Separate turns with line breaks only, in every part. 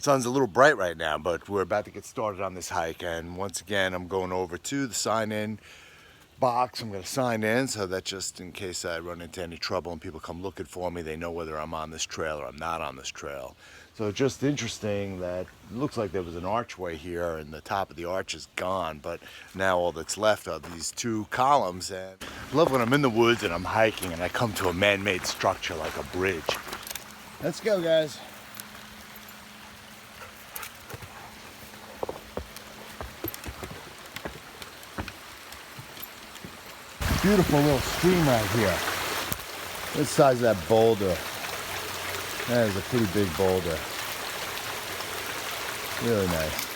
Sun's a little bright right now, but we're about to get started on this hike, and once again I'm going over to the sign-in box. I'm going to sign in so that just in case I run into any trouble and people come looking for me, they know whether I'm on this trail or I'm not on this trail. So just interesting that it looks like there was an archway here and the top of the arch is gone, but now all that's left are these two columns. And I love when I'm in the woods and I'm hiking and I come to a man-made structure like a bridge. Let's go, guys. Beautiful little stream right here. This size of that boulder. That is a pretty big boulder. Really nice.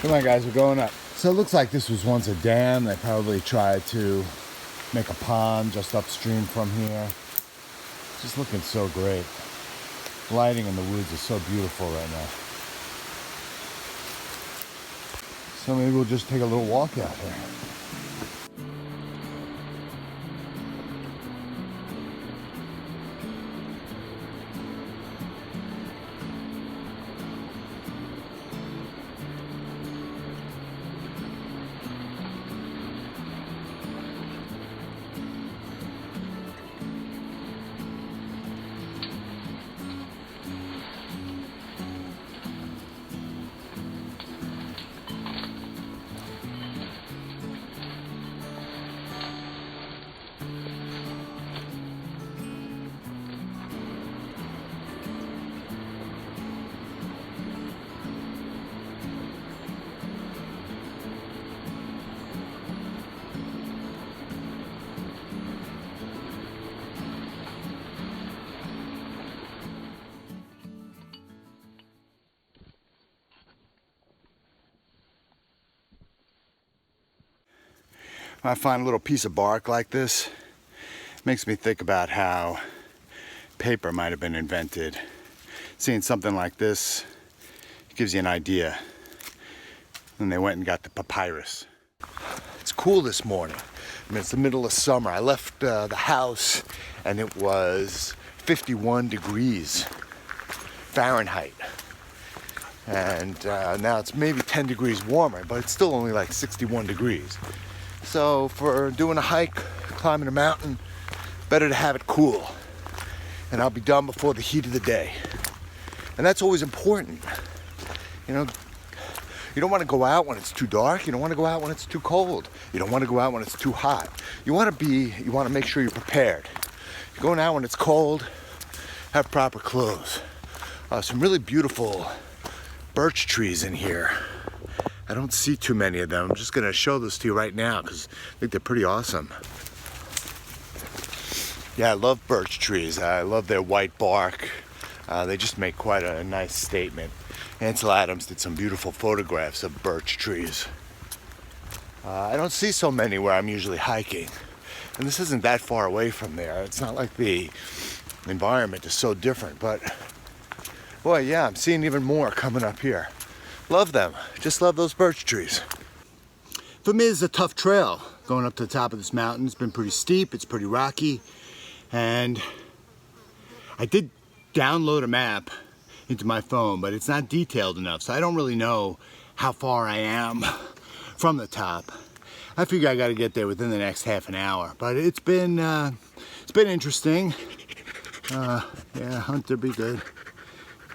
Come on, guys, we're going up. So it looks like this was once a dam. They probably tried to make a pond just upstream from here. Just looking so great. Lighting in the woods is so beautiful right now. So maybe we'll just take a little walk out here. When I find a little piece of bark like this, it makes me think about how paper might have been invented. Seeing something like this gives you an idea. And they went and got the papyrus. It's cool this morning. I mean, it's the middle of summer. I left the house and it was 51 degrees Fahrenheit. And now it's maybe 10 degrees warmer, but it's still only like 61 degrees. So for doing a hike, climbing a mountain, better to have it cool. And I'll be done before the heat of the day. And that's always important. You know, you don't want to go out when it's too dark. You don't want to go out when it's too cold. You don't want to go out when it's too hot. You want to make sure you're prepared. You're going out when it's cold, have proper clothes. Some really beautiful birch trees in here. I don't see too many of them. I'm just gonna show this to you right now because I think they're pretty awesome. Yeah, I love birch trees. I love their white bark. They just make quite a nice statement. Ansel Adams did some beautiful photographs of birch trees. I don't see so many where I'm usually hiking. And this isn't that far away from there. It's not like the environment is so different, but boy, yeah, I'm seeing even more coming up here. Love them. Just love those birch trees. For me, it's a tough trail going up to the top of this mountain. It's been pretty steep. It's pretty rocky. And I did download a map into my phone, but it's not detailed enough. So I don't really know how far I am from the top. I figure I got to get there within the next half an hour. But it's been interesting. Yeah, Hunter, be good.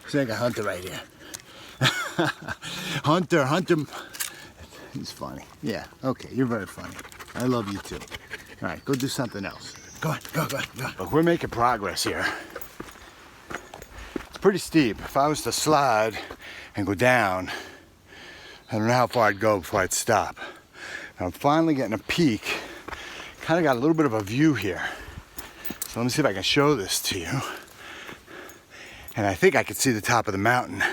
It's like a Hunter right here. Hunter, he's funny. Yeah, okay, you're very funny. I love you too. All right, go do something else. Go on, go. Look, we're making progress here. It's pretty steep. If I was to slide and go down, I don't know how far I'd go before I'd stop. And I'm finally getting a peek. Kind of got a little bit of a view here. So let me see if I can show this to you. And I think I can see the top of the mountain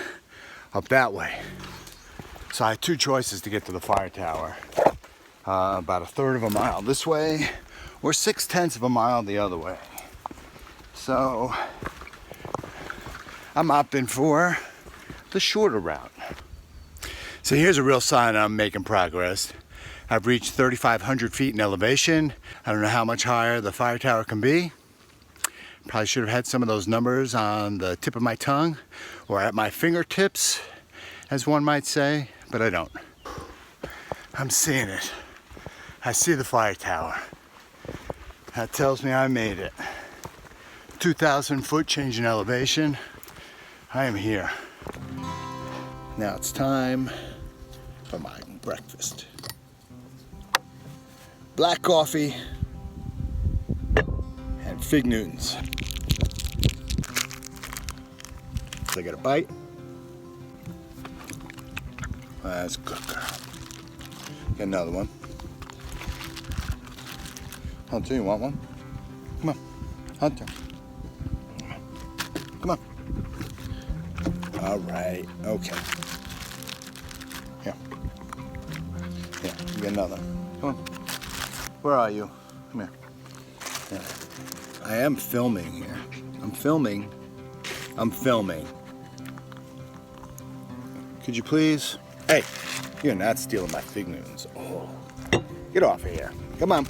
up that way. So I had two choices to get to the fire tower. About a third of a mile this way or 6/10 of a mile the other way. So I'm opting for the shorter route. So here's a real sign I'm making progress. I've reached 3,500 feet in elevation. I don't know how much higher the fire tower can be. Probably should have had some of those numbers on the tip of my tongue or at my fingertips, as one might say, but I don't. I'm seeing it. I see the fire tower. That tells me I made it. 2,000 foot change in elevation. I am here. Now it's time for my breakfast. Black coffee and Fig Newtons. Take it a bite. That's good, girl. Get another one. Hunter, you want one? Come on, Hunter. Come on. All right, okay. Here. Here, you get another. Come on. Where are you? Come here. Yeah. I am filming here. I'm filming. Could you please? Hey, you're not stealing my Fig Newtons. Oh, get off of here. Come on.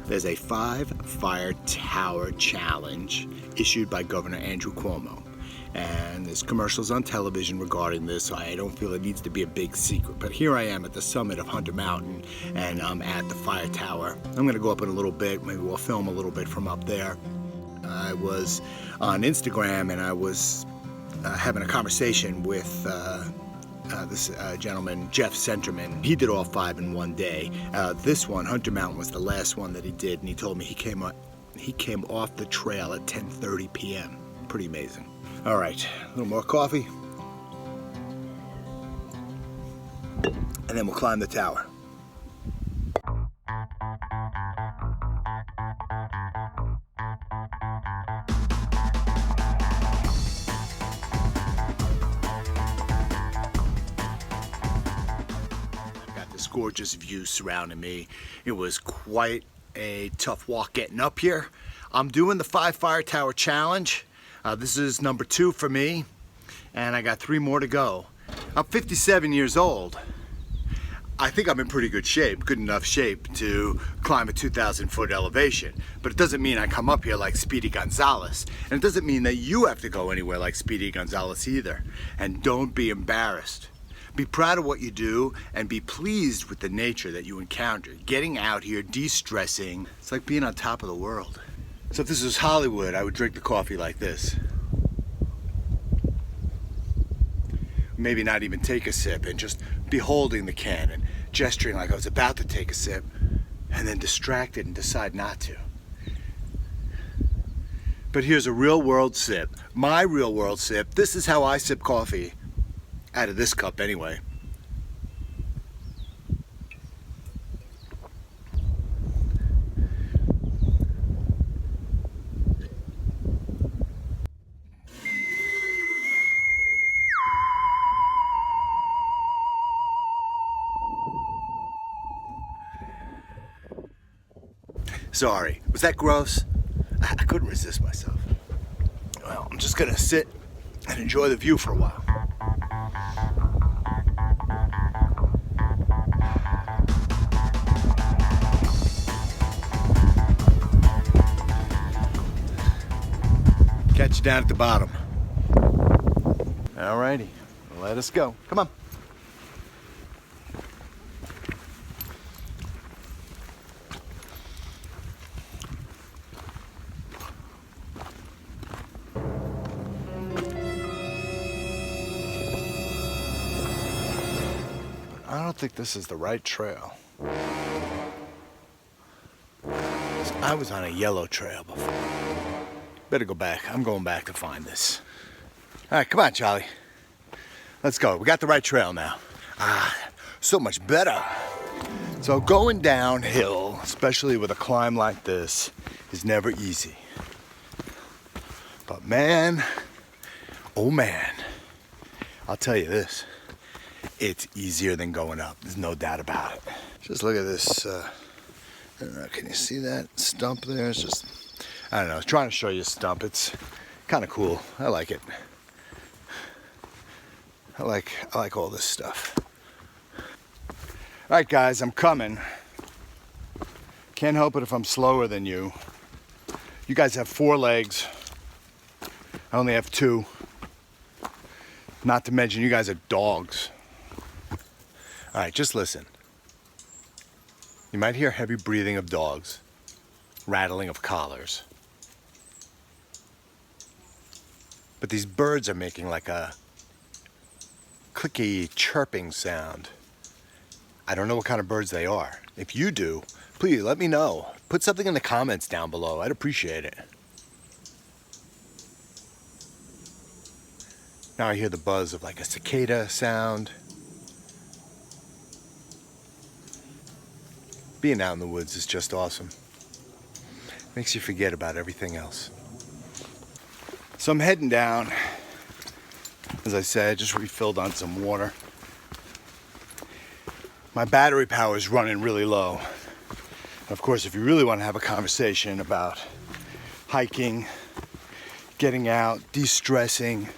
There's a 5 fire tower challenge issued by Governor Andrew Cuomo. And there's commercials on television regarding this, so I don't feel it needs to be a big secret. But here I am at the summit of Hunter Mountain, and I'm at the fire tower. I'm gonna go up in a little bit, maybe we'll film a little bit from up there. I was on Instagram and I was having a conversation with this gentleman, Jeff Centerman. He did all 5 in one day. This one, Hunter Mountain, was the last one that he did, and he told me he came off the trail at 10:30 p.m. Pretty amazing. All right, a little more coffee, and then we'll climb the tower. This gorgeous view surrounding me. It was quite a tough walk getting up here. I'm doing the 5 fire tower challenge. This is number 2 for me, and I got 3 more to go. I'm 57 years old. I think I'm in pretty good shape, good enough shape to climb a 2,000 foot elevation. But it doesn't mean I come up here like Speedy Gonzales. And it doesn't mean that you have to go anywhere like Speedy Gonzales either. And don't be embarrassed. Be proud of what you do and be pleased with the nature that you encounter. Getting out here, de-stressing, it's like being on top of the world. So if this was Hollywood, I would drink the coffee like this. Maybe not even take a sip and just be holding the can and gesturing like I was about to take a sip and then distracted and decide not to. But here's a real world sip. My real world sip. This is how I sip coffee. Out of this cup anyway. Sorry, was that gross? I couldn't resist myself. Well, I'm just gonna sit and enjoy the view for a while. Catch you down at the bottom. Alrighty, let us go. Come on. I don't think this is the right trail. I was on a yellow trail before. Better go back. I'm going back to find this. All right, come on, Charlie. Let's go. We got the right trail now. So much better. So going downhill, especially with a climb like this, is never easy. But man, oh man, I'll tell you this. It's easier than going up. There's no doubt about it. Just look at this. I don't know, can you see that stump there? It's just, I don't know. I was trying to show you a stump. It's kind of cool. I like it. I like all this stuff. All right, guys, I'm coming. Can't help it if I'm slower than you. You guys have 4 legs. I only have 2. Not to mention you guys are dogs. All right, just listen. You might hear heavy breathing of dogs, rattling of collars. But these birds are making like a clicky chirping sound. I don't know what kind of birds they are. If you do, please let me know. Put something in the comments down below. I'd appreciate it. Now I hear the buzz of like a cicada sound. Being out in the woods is just awesome. Makes you forget about everything else. So I'm heading down. As I said, just refilled on some water. My battery power is running really low. Of course, if you really want to have a conversation about hiking, getting out, de-stressing,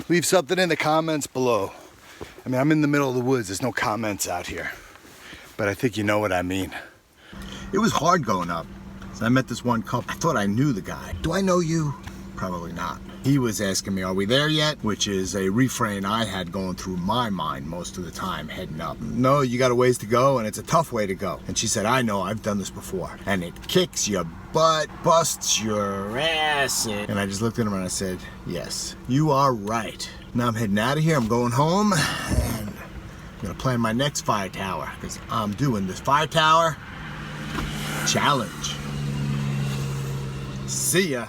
leave something in the comments below. I mean, I'm in the middle of the woods. There's no comments out here. But I think you know what I mean. It was hard going up. So I met this one couple. I thought I knew the guy. Do I know you? Probably not. He was asking me, are we there yet? Which is a refrain I had going through my mind most of the time heading up. No, you got a ways to go, and it's a tough way to go. And she said, I know, I've done this before. And it kicks your butt, busts your ass. And I just looked at him and I said, yes, you are right. Now I'm heading out of here. I'm going home, and I'm gonna plan my next fire tower, because I'm doing this fire tower challenge. See ya.